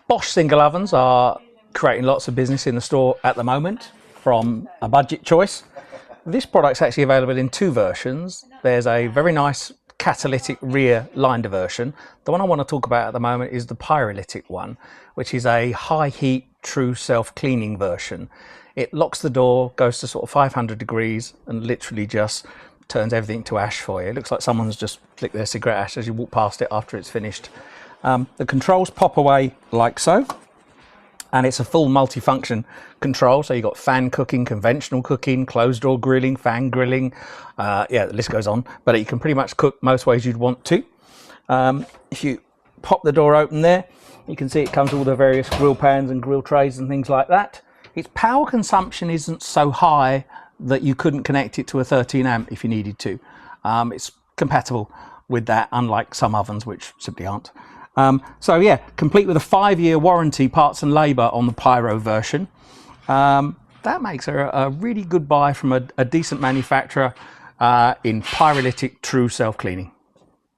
Bosch single ovens are creating lots of business in the store at the moment from a budget choice. This product's actually available in two versions. There's a very nice catalytic rear line diversion. The one I want to talk about at the moment is the Pyrolytic one, which is a high heat true self-cleaning version. It locks the door, goes to sort of 500 degrees and literally just turns everything to ash for you. It looks like someone's just flicked their cigarette ash as you walk past it after it's finished. The controls pop away like so, and it's a full multifunction control. So you've got fan cooking, conventional cooking, closed door grilling, fan grilling, yeah, the list goes on, but you can pretty much cook most ways you'd want to. If you pop the door open there, you can see it comes with all the various grill pans and grill trays and things like that. Its power consumption isn't so high that you couldn't connect it to a 13 amp if you needed to. It's compatible with that, unlike some ovens which simply aren't. So yeah, complete with a 5-year warranty, parts and labour on the Pyro version. That makes her a really good buy from a decent manufacturer in Pyrolytic true self-cleaning.